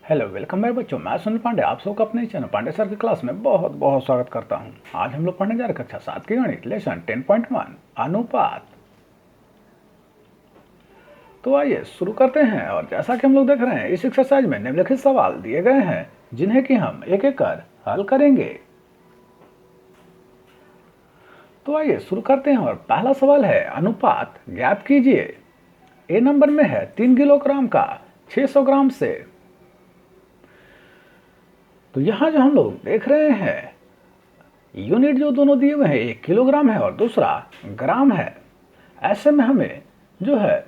Hello welcome मेरे बच्चों, मैं सुनील पांडे आप सबका अपने चैनल पांडे सर की क्लास में बहुत बहुत स्वागत करता हूं। आज हम लोग पढ़ने जा रहे कक्षा 7 की गणित लेसन 10.1 अनुपात। तो आइए शुरू करते हैं। और जैसा कि हम लोग देख रहे हैं, इस एक्सरसाइज में निम्नलिखित सवाल दिए गए हैं जिन्हें कि हम एक एक कर हल करेंगे। तो आइए शुरू करते हैं। और पहला सवाल है, अनुपात ज्ञात कीजिए। ए नंबर में है 3 किलोग्राम का 600 ग्राम से। तो यहां जो हम लोग देख रहे हैं, यूनिट जो दोनों दिए हुए हैं, एक किलोग्राम है और दूसरा ग्राम है। ऐसे में हमें जो है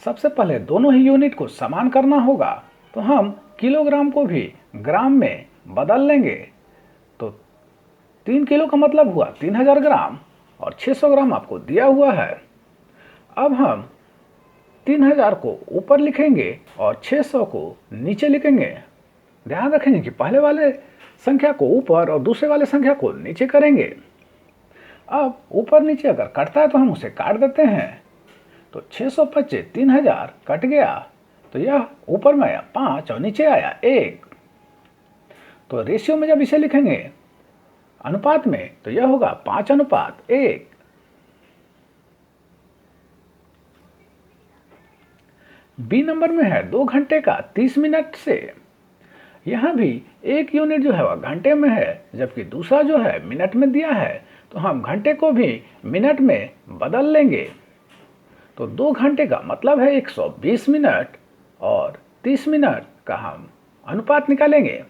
सबसे पहले दोनों ही यूनिट को समान करना होगा। तो हम किलोग्राम को भी ग्राम में बदल लेंगे। तो 3 किलो का मतलब हुआ 3000 ग्राम और 600 ग्राम आपको दिया हुआ है। अब हम 3000 को ऊपर लिखेंगे और 600 को नीचे लिखेंगे। ध्यान रखेंगे कि पहले वाले संख्या को ऊपर और दूसरे वाले संख्या को नीचे करेंगे। अब ऊपर नीचे अगर कटता है तो हम उसे काट देते हैं। तो 625 3000 कट गया, तो यह ऊपर में आया 5 और नीचे आया 1। तो रेशियो में जब इसे लिखेंगे अनुपात में, तो यह होगा 5:1। बी नंबर में है 2 घंटे का 30 मिनट से। यहाँ भी एक यूनिट जो है वह घंटे में है, जबकि दूसरा जो है मिनट में दिया है। तो हम घंटे को भी मिनट में बदल लेंगे। तो 2 घंटे का मतलब है 120 मिनट और 30 मिनट का हम अनुपात निकालेंगे।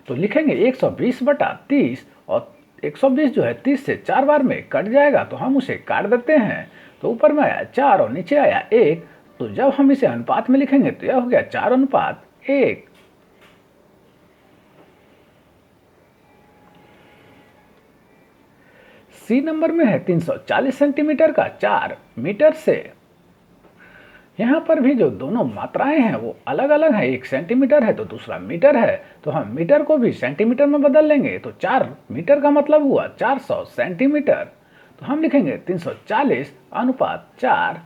तो लिखेंगे 120/30 और 120 जो है 30 से 4 बार में कट जाएगा, तो हम उसे काट देते हैं। तो ऊपर में आया 4 और नीचे आया 1। तो जब हम इसे अनुपात में लिखेंगे तो यह हो गया 4:1। सी नंबर में है 340 सेंटीमीटर का 4 मीटर से। यहाँ पर भी जो दोनों मात्राएं हैं वो अलग अलग हैं। एक सेंटीमीटर है तो दूसरा मीटर है। तो हम मीटर को भी सेंटीमीटर में बदल लेंगे। तो 4 मीटर का मतलब हुआ 400 सेंटीमीटर। तो हम लिखेंगे 340:4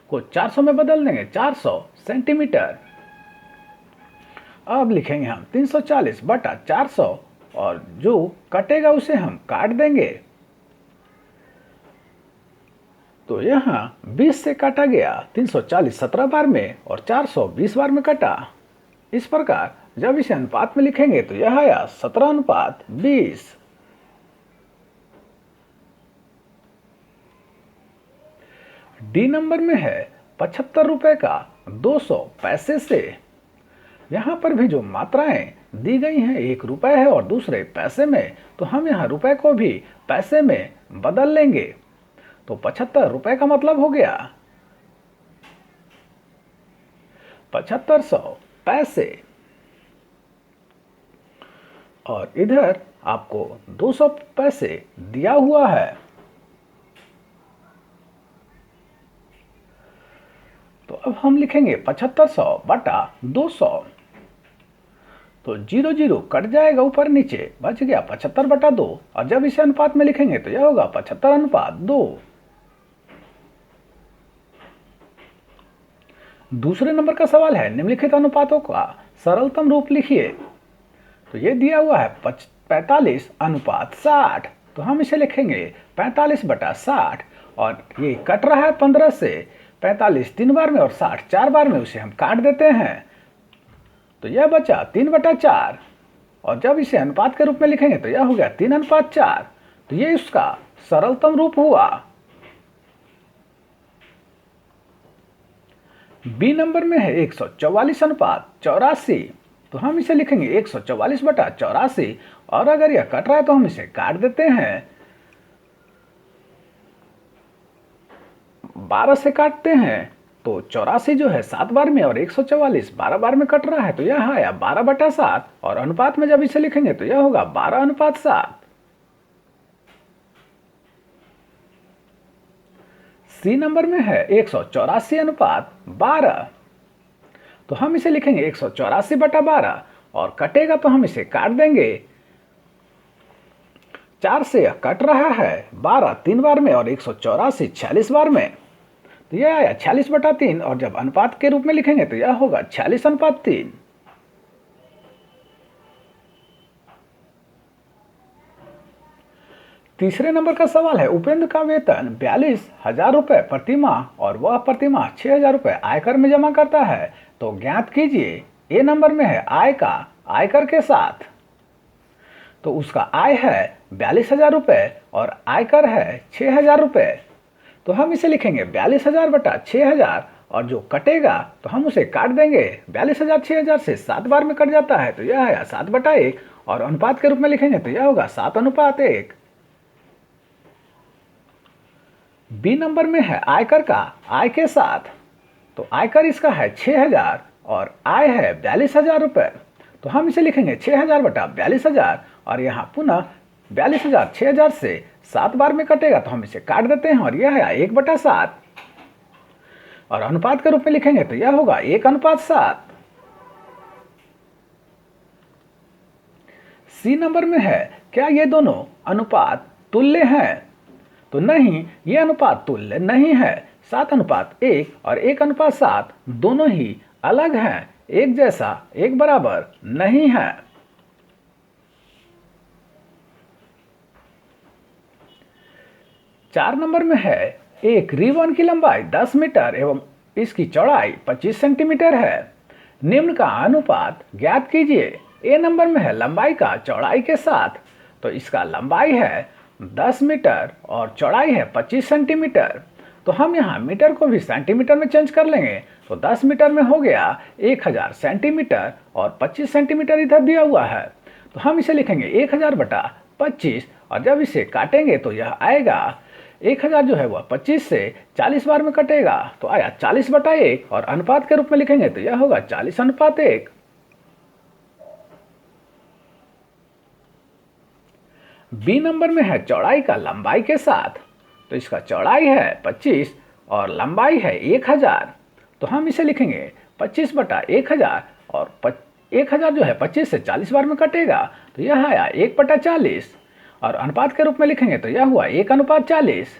को 400 में बदल देंगे 400 सेंटीमीटर। अब लिखेंगे हम 340/400 और जो कटेगा उसे हम काट देंगे। तो यहाँ 20 से काटा गया, 340 17 बार में और 400 20 बार में कटा। इस प्रकार जब इसे अनुपात में लिखेंगे तो यह आया 17:20। डी नंबर में है 75 रुपए का 200 पैसे से। यहाँ पर भी जो मात्राएं दी गई हैं, एक रुपए है और दूसरे पैसे में, तो हम यहाँ रुपए को भी पैसे में बदल लेंगे। तो 75 रुपए का मतलब हो गया 7500 पैसे। और इधर आपको 200 पैसे दिया हुआ है। तो अब हम लिखेंगे 7500/200। तो 0 0 कट जाएगा, ऊपर नीचे बच गया 75/2। और जब इसे अनुपात में लिखेंगे तो यह होगा 75:2। दूसरे नंबर का सवाल है, निम्नलिखित अनुपातों का सरलतम रूप लिखिए। तो ये दिया हुआ है 45:60। तो हम इसे लिखेंगे 45/60। और ये कट रहा है 15 से। 45 3 बार में और 60 4 बार में, उसे हम काट देते हैं। तो यह बचा 3/4। और जब इसे अनुपात के रूप में लिखेंगे तो यह हो गया 3:4। तो ये इसका सरलतम रूप हुआ। बी नंबर में है 144:84। तो हम इसे लिखेंगे 144/84। और अगर यह कट रहा है तो हम इसे काट देते हैं। 12 से काटते हैं तो 84 जो है 7 बार में और 144 12 बार में कट रहा है। तो यह आया 12/7। और अनुपात में जब इसे लिखेंगे तो यह होगा 12:7। सी नंबर में है 184:12। तो हम इसे लिखेंगे 184/12 और कटेगा तो हम इसे काट देंगे। 4 से यह कट रहा है 12 3 बार में और 184 46 बार में। तो यह आया 46/3। और जब अनुपात के रूप में लिखेंगे तो यह होगा 46:3। तीसरे नंबर का सवाल है, उपेंद्र का वेतन 42,000 रुपये प्रति माह और वह प्रति माह 6,000 रुपये आयकर में जमा करता है, तो ज्ञात कीजिए। ए नंबर में है आय का आयकर के साथ, तो उसका आय है 42,000 रुपये और आयकर है 6,000 रुपये। तो हम इसे लिखेंगे 42,000 बटा 6,000 और जो कटेगा तो हम उसे काट देंगे। 42,000 6,000 से 7 बार में कट जाता है, तो यह आया 7/1 और अनुपात के रूप में लिखेंगे तो यह होगा 7:1। बी नंबर में है आयकर का आय के साथ, तो आयकर इसका है 6,000 और आय है 42,000 रुपये, तो हम इसे लिखेंगे 6,000 बटा 42,000 और यहाँ पुनः 42,000 6,000 से 7 बार में कटेगा तो हम इसे काट देते हैं और यह है 1/7 और अनुपात के रूप में लिखेंगे तो यह होगा 1:7। सी नंबर में है, क्या ये दोनों अनुपात तुल्य हैं? तो नहीं, ये अनुपात तुल्य नहीं है। 7:1 और 1:7 दोनों ही अलग हैं, एक जैसा एक बराबर नहीं है। चार नंबर में है, एक रिबन की लंबाई 10 मीटर एवं इसकी चौड़ाई 25 सेंटीमीटर है। निम्न का अनुपात ज्ञात कीजिए। ए नंबर में है लंबाई का चौड़ाई के साथ, तो इसका लंबाई है 10 मीटर और चौड़ाई है 25 सेंटीमीटर। तो हम यहाँ मीटर को भी सेंटीमीटर में चेंज कर लेंगे, तो 10 मीटर में हो गया 1000 सेंटीमीटर और 25 सेंटीमीटर इधर दिया हुआ है, तो हम इसे लिखेंगे 1000 बटा 25 और जब इसे काटेंगे तो यह आएगा 1000 जो है वह 25 से 40 बार में कटेगा, तो आया 40/1 और अनुपात के रूप में लिखेंगे तो यह होगा 40:1। बी नंबर में है चौड़ाई का लंबाई के साथ, तो इसका चौड़ाई है 25 और लंबाई है 1000, तो हम इसे लिखेंगे 25/1000 और 1000 जो है 25 से 40 बार में कटेगा, तो यह आया 1/40 और अनुपात के रूप में लिखेंगे तो यह हुआ 1:40।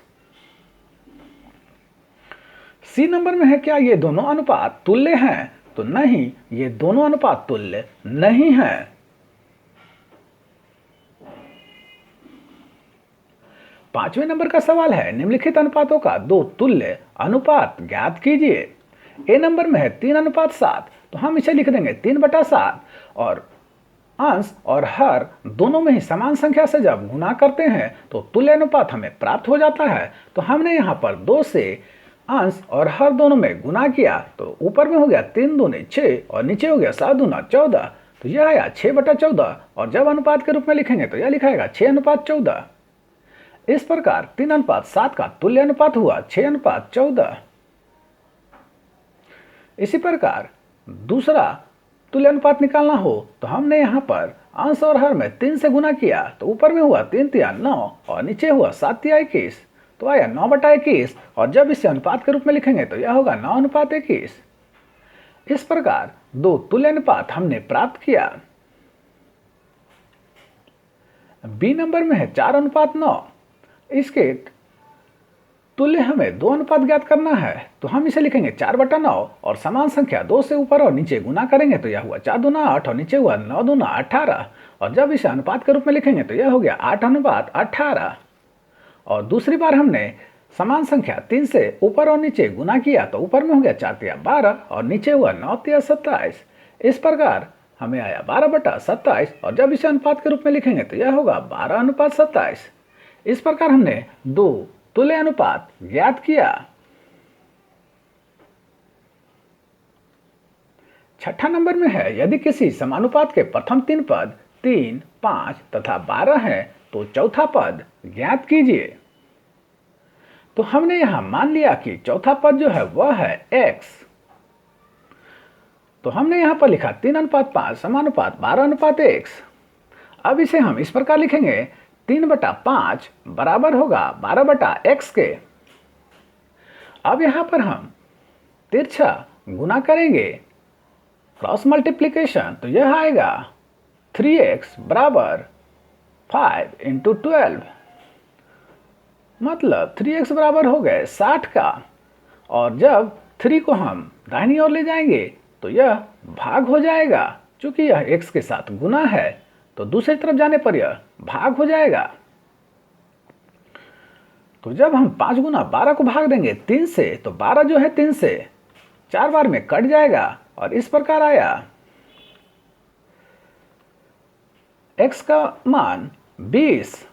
सी नंबर में है, क्या ये दोनों अनुपात तुल्य हैं? तो नहीं, ये दोनों अनुपात तुल्य नहीं हैं। पांचवें नंबर का सवाल है, निम्नलिखित अनुपातों का दो तुल्य अनुपात ज्ञात कीजिए। ए नंबर में है 3:7, तो हम इसे लिख देंगे 3/7 और अंश और हर दोनों में ही समान संख्या से जब गुना करते हैं तो तुल्य अनुपात हमें प्राप्त हो जाता है। तो हमने यहाँ पर 2 से अंश और हर दोनों में गुना किया, तो ऊपर में हो गया 3 दूनी 6 और नीचे हो गया 7 दूना 14, तो यह आया 6/14 और जब अनुपात के रूप में लिखेंगे तो यह लिखाएगा 6:14। इस प्रकार 3:7 का तुल्य अनुपात हुआ 6:14। इसी प्रकार दूसरा तुल्य अनुपात निकालना हो तो हमने यहाँ पर अंश और हर में 3 से गुना किया, तो ऊपर में हुआ 3 तिया 9 और नीचे हुआ 7 तिया 21, तो आया 9/21 और जब इसे अनुपात के रूप में लिखेंगे तो यह होगा 9:21। इस प्रकार दो तुल्य अनुपात हमने प्राप्त किया। बी नंबर में है 4:9, इसके तुल्य हमें 2 अनुपात ज्ञात करना है, तो हम इसे लिखेंगे 4/9 और समान संख्या 2 से ऊपर और नीचे गुना करेंगे तो यह हुआ 4 दूना 8 और नीचे हुआ 9 दूना 18 और जब इसे अनुपात के रूप में लिखेंगे तो यह हो गया 8:18। और दूसरी बार हमने समान संख्या 3 से ऊपर और नीचे गुना किया, तो ऊपर में हो गया 4 तिया 12 और नीचे हुआ 9 तिया 27। इस प्रकार हमें आया 12/27 और जब इसे अनुपात के रूप में लिखेंगे तो यह होगा 12:27। इस प्रकार हमने दो तुल्य अनुपात ज्ञात किया। छठा नंबर में है, यदि किसी समानुपात के प्रथम 3 पद 3, 5 तथा 12 हैं तो चौथा पद ज्ञात कीजिए। तो हमने यहां मान लिया कि चौथा पद जो है वह है x, तो हमने यहां पर लिखा 3:5 समानुपात 12:x। अब इसे हम इस प्रकार लिखेंगे 3/5 बराबर होगा 12/x के। अब यहां पर हम तिरछा गुना करेंगे, क्रॉस मल्टीप्लिकेशन, तो यह आएगा 3x बराबर 5 × 12, मतलब 3x बराबर हो गए 60 का। और जब 3 को हम दाहिनी ओर ले जाएंगे तो यह भाग हो जाएगा, चूंकि यह x के साथ गुना है तो दूसरी तरफ जाने पर यह भाग हो जाएगा। तो जब हम 5 गुना 12 को भाग देंगे 3 से तो 12 जो है 3 से 4 बार में कट जाएगा और इस प्रकार आया x का मान 20।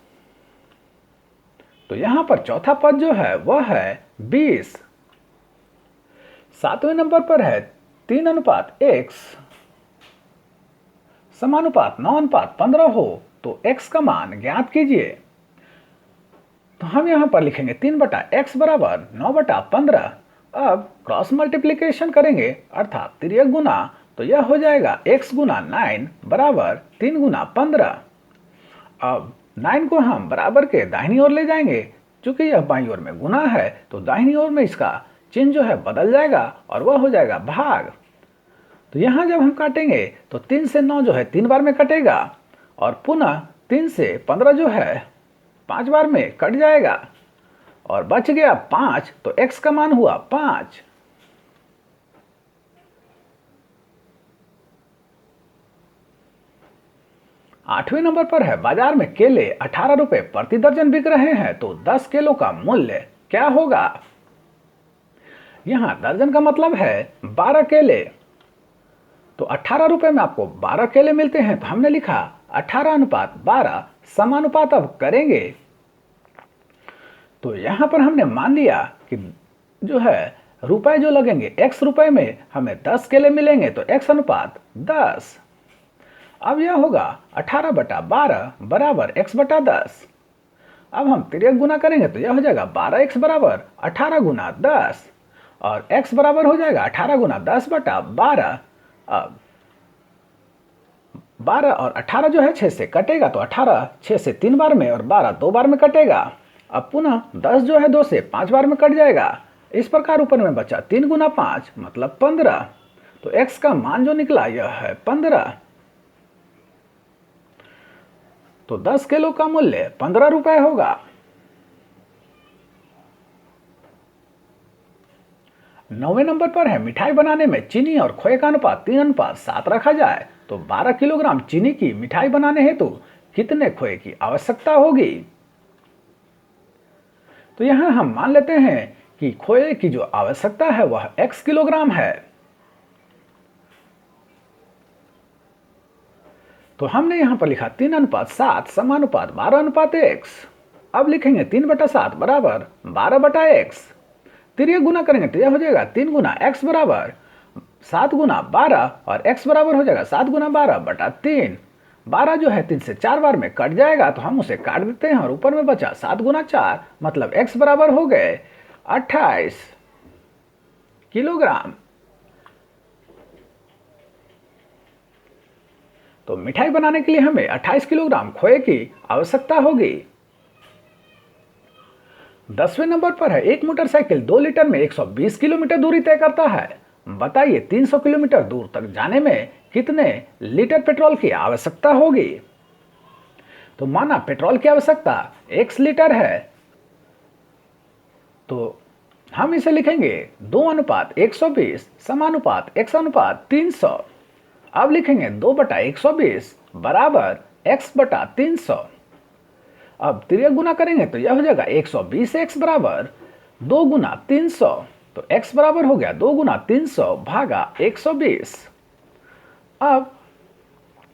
तो यहां पर चौथा पद जो है वह है 20। 7वें नंबर पर है 3:x समानुपात 9:15 हो तो x का मान ज्ञात कीजिए। तो हम यहां पर लिखेंगे 3/x बराबर 9/15। अब क्रॉस मल्टीप्लिकेशन करेंगे अर्थात तिर्यक गुना, तो यह हो जाएगा x गुना 9 बराबर 3 गुना 15। अब 9 को हम बराबर के दाहिनी ओर ले जाएंगे, चूंकि यह बाईं ओर में गुना है तो दाहिनी ओर में इसका चिन्ह जो है बदल जाएगा और वह हो जाएगा भाग। तो यहां जब हम काटेंगे तो 3 से 9 जो है 3 बार में कटेगा और पुनः 3 से 15 जो है 5 बार में कट जाएगा और बच गया 5। तो x का मान हुआ 5। आठवें नंबर पर है बाजार में केले 18 रुपए प्रति दर्जन बिक रहे हैं, तो 10 किलो का मूल्य क्या होगा। यहां दर्जन का मतलब है 12 केले। तो 18 रुपए में आपको 12 केले मिलते हैं, तो हमने लिखा 18:12 समानुपात अब करेंगे। तो यहां पर हमने मान लिया कि जो है रुपए जो लगेंगे x रुपए में हमें 10 केले मिलेंगे, तो x अनुपात 10। अब यह होगा 18/12 बराबर x/10। अब हम तिर्यक गुना करेंगे तो यह हो जाएगा 12x बराबर 18 गुना 10 और x बराबर हो जाएगा 18 गुना 10/12। अब 12 और 18 जो है 6 से कटेगा, तो 18 6 से 3 बार में और 12 2 बार में कटेगा। अब पुनः 10 जो है 2 से 5 बार में कट जाएगा। इस प्रकार ऊपर में बचा 3 गुना 5 मतलब 15। तो x का मान जो निकला यह है 15। तो 10 किलो का मूल्य 15 रुपए होगा। 9वें नंबर पर है मिठाई बनाने में चीनी और खोए का अनुपात 3:7 रखा जाए तो 12 किलोग्राम चीनी की मिठाई बनाने हेतु कितने खोए की आवश्यकता होगी। तो यहां हम मान लेते हैं कि खोए की जो आवश्यकता है वह x किलोग्राम है। तो हमने यहां पर लिखा 3:7 समानुपात 12:x। अब लिखेंगे 3/7 बराबर 12/x। तिर्यक गुना करेंगे तो यह हो जाएगा 3 गुना x बराबर 7 गुना 12 और x बराबर हो जाएगा 7 गुना 12/3। 12 जो है 3 से 4 बार में कट जाएगा, तो हम उसे काट देते हैं और ऊपर में बचा 7 गुना 4 मतलब x बराबर हो गए 28 किलोग्राम। तो मिठाई बनाने के लिए हमें 28 किलोग्राम खोए की आवश्यकता होगी। 10वें नंबर पर है एक मोटरसाइकिल 2 लीटर में 120 किलोमीटर दूरी तय करता है। बताइए 300 किलोमीटर दूर तक जाने में कितने लीटर पेट्रोल की आवश्यकता होगी। तो माना पेट्रोल की आवश्यकता x लीटर है, तो हम इसे लिखेंगे 2:120 समानुपात x अनुपात 300। अब लिखेंगे 2/120 बराबर x/300। अब तिर्यक गुना करेंगे तो यह हो जाएगा 120x बराबर 2 गुना 300। तो x बराबर हो गया 2 गुना 300 भागा 120। अब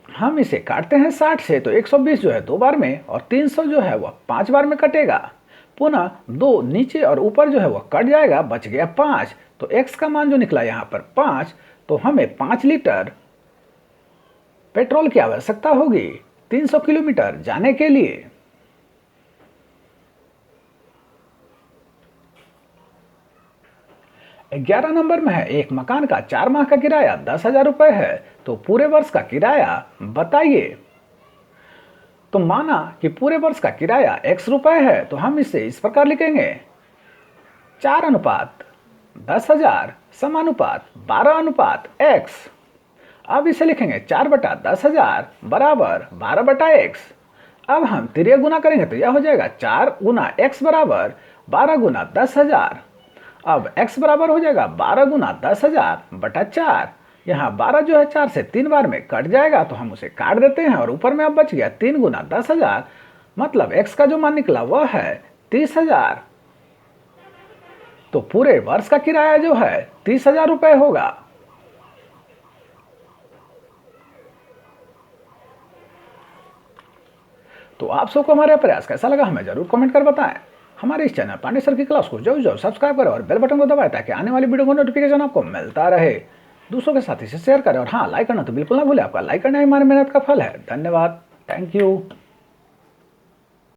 हम इसे काटते हैं 60 से, तो 120 जो है 2 बार में और 300 जो है वह 5 बार में कटेगा। पुनः 2 नीचे और ऊपर जो है वह कट जाएगा, बच गया 5। तो x का मान जो निकला यहाँ पर 5। तो हमें 5 लीटर पेट्रोल की आवश्यकता होगी 300 किलोमीटर जाने के लिए। ग्यारह नंबर में है एक मकान का 4 माह का किराया 10,000 रुपए है, तो पूरे वर्ष का किराया बताइए। तो माना कि पूरे वर्ष का किराया x रुपए है, तो हम इसे इस प्रकार लिखेंगे 4:10,000 समानुपात 12:x। अब इसे लिखेंगे 4/10,000 बराबर 12/x। अब हम तिर्यक गुना करेंगे तो यह हो जाएगा 4 गुना x बराबर 12 गुना 10,000। अब x बराबर हो जाएगा 12 गुना 10,000/4। यहाँ 12 जो है 4 से 3 बार में कट जाएगा, तो हम उसे काट देते हैं और ऊपर में अब बच गया 3 गुना 10,000 मतलब x का जो मान निकला वह है 30,000, तो पूरे वर्ष का किराया जो है 30,000 रुपये होगा। तो आप सबको हमारा प्रयास कैसा लगा हमें जरूर कमेंट कर बताएं। हमारे इस चैनल पांडे सर की क्लास को जो सब्सक्राइब करें और बेल बटन को दबाएं ताकि आने वाली वीडियो का नोटिफिकेशन आपको मिलता रहे। दूसरों के साथ इसे शेयर करें और हाँ, लाइक करना तो बिल्कुल ना भूलें। आपका लाइक करना ही हमारी मेहनत का फल है। धन्यवाद। Thank you.